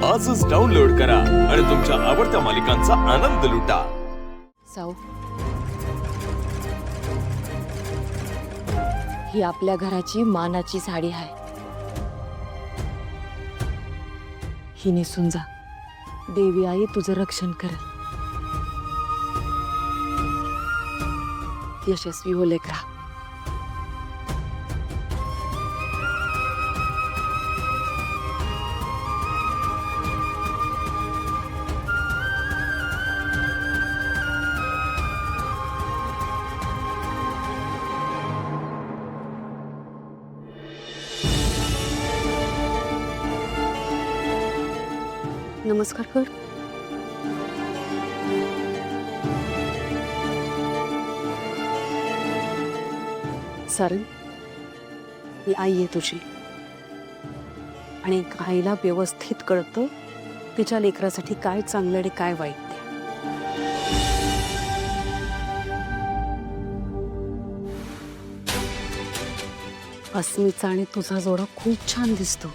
आजच डाउनलोड करा आणि तुमच्या आवडत्या मालिकांचा आनंद लुटा. साऊ, ही आपल्या घराची मानाची साडी आहे. ही नेसून जा. देवी आई तुझं रक्षण कर. यशस्वी हो लेकरा. नमस्कार कर. सारंग, ही आई आहे तुझी आणि एक आईला व्यवस्थित कळतं तिच्या लेकरासाठी काय चांगलं आणि काय वाईट ते. अस्मिता आणि तुझा जोडा खूप छान दिसतो.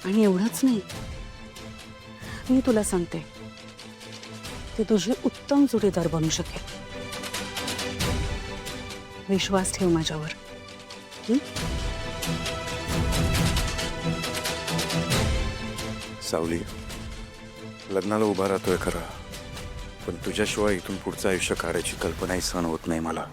आणि एवढंच नाही, मी तुला सांगते ती तुझी उत्तम जोडीदार बनू शकेल. विश्वास ठेव माझ्यावर. सावली, लग्नाला उभा राहतोय खरा, पण तुझ्याशिवाय इथून पुढचं आयुष्य काढायची कल्पनाही सहन होत नाही मला.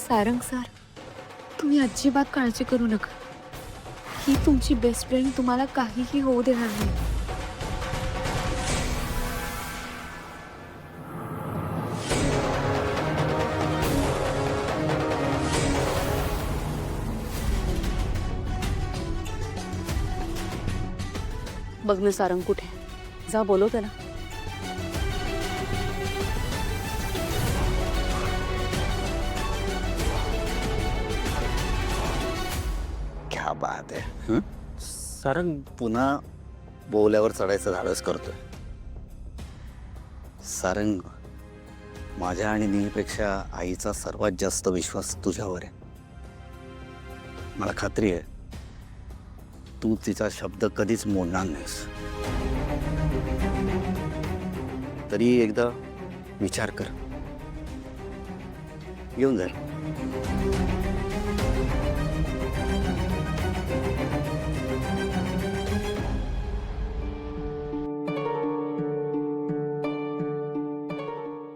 सारंग सर, तुम्ही अजिबात काळजी करू नका. ही तुमची बेस्ट फ्रेंड तुम्हाला काहीही होऊ देणार नाही. बघ ना सारंग कुठे, जा बोलव त्याला. क्या बात आहे. सारंग, पुन्हा बोल्यावर चढायचं धाडस करतोय. सारंग, माझ्या आणि नीलपेक्षा आईचा सर्वात जास्त विश्वास तुझ्यावर आहे. मला खात्री आहे तू तिचा शब्द कधीच मोडणार नाहीस. तरी एकदा विचार कर. येऊन जा.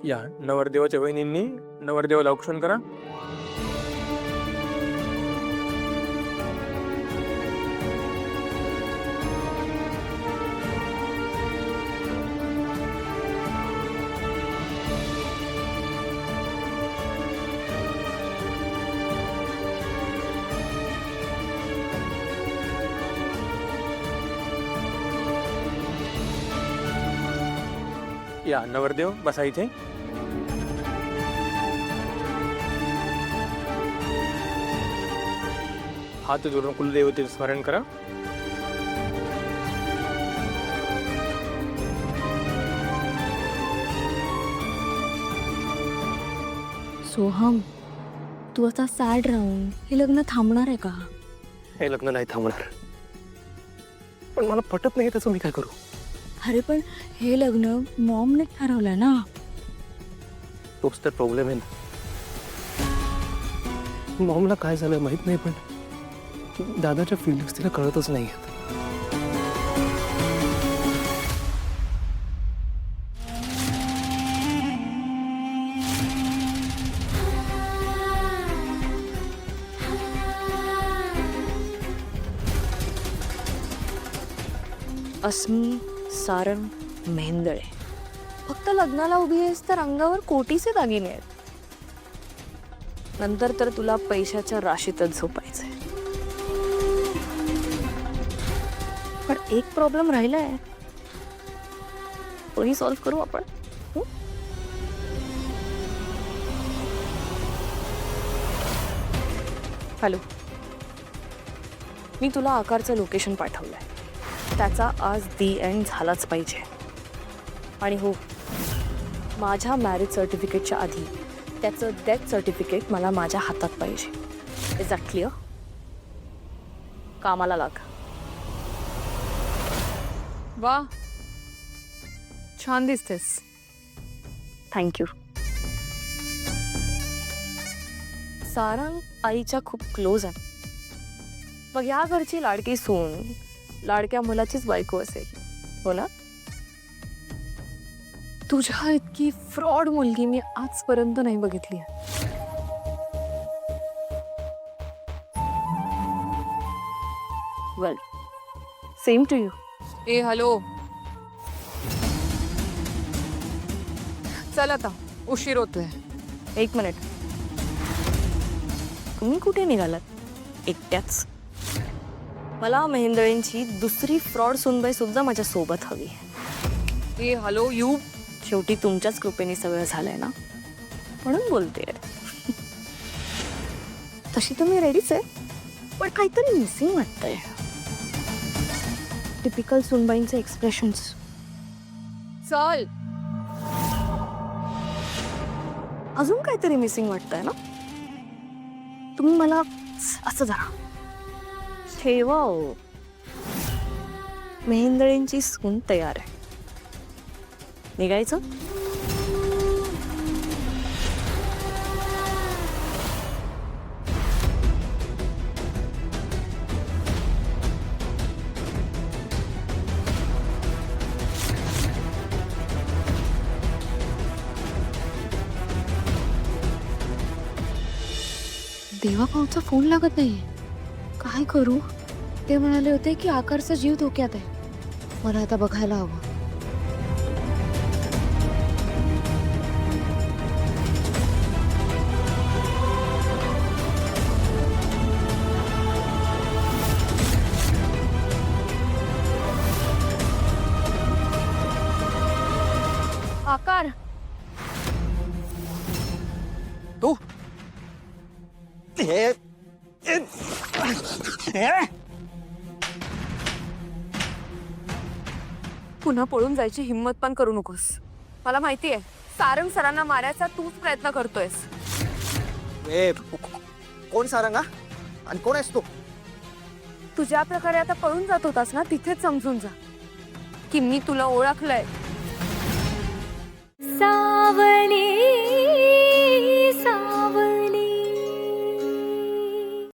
या नवरदेवाच्या वहिनींनी नवरदेवाला औक्षण करा. या नवरदेव बसा इथे. हात जोडून कुलदेवतेचं स्मरण करा. सोहम, तू आता सॅड राहून हे लग्न थांबणार आहे का? हे लग्न नाही थांबणार, पण मला पटत नाही त्याचं मी काय करू. अरे पण हे लग्न मॉमने ठरवलंय ना. तोच तर प्रॉब्लेम आहे ना. मॉमला काय झालं माहित नाही, पण दादाच्या फिलिंग्स तिला कळतच नाही आहेत. अस्मी सारंग मेहेंदळे, फक्त लग्नाला उभी आहेस तर अंगावर कोटीचे दागिने आहेत. नंतर तर तुला पैशाच्या राशीतच झोपायचंय. पण एक प्रॉब्लेम राहिलाय, तोही सॉल्व्ह करू आपण. हॅलो, मी तुला आकारचं लोकेशन पाठवलंय. त्याचा आज दी एंड झालाच पाहिजे. आणि हो, माझ्या मॅरेज सर्टिफिकेटच्या आधी त्याचं डेथ सर्टिफिकेट मला माझ्या हातात पाहिजे. Is that clear? कामाला लाग. वा, छान दिसतेस. थँक्यू. सारंग आईच्या खूप क्लोज आहे. मग या घरची लाडकी सून लाडक्या मुलाचीच बायको असेल, हो ना? तुझ्या इतकी फ्रॉड मुलगी मी आजपर्यंत नाही बघितली. Well, same to you. ए हॅलो, चल आता, उशीर होतोय. एक मिनिट, तुम्ही कुठे निघालात? एकट्याच? मला मेहेंदळेंची दुसरी फ्रॉड सुनबाई सुद्धा माझ्या सोबत हवी. ए हॅलो, यू. शेवटी तुमच्याच कृपेने सगळं झालंय ना, म्हणून बोलते. तशी तुम्ही रेडीच आहे, पण काहीतरी मिसिंग वाटतंय. टिपिकल सुनबाईंचे एक्सप्रेशन्स. चल. अजून काहीतरी मिसिंग वाटतंय ना. तुम्ही मला असं जरा ठेवा हो. मेहेंदळेंची सून तयार आहे. निघायचं? देवाभाऊचा फोन लागत नाहीये. काय करू? ते म्हणाले होते की आकारचा जीव धोक्यात आहे. मला आता बघायला हवं. आकार, तू हे पुन्हा पळून जायची हिम्मत पण करू नकोस. मला माहितीये सारंग सरांना मारायचा तूच प्रयत्न करतोयस. कोण सारंगा आणि कोण आहेस तू? तू ज्या प्रकारे आता पळून जात होतास ना, तिथेच समजून जा की मी तुला ओळखलंय. सावली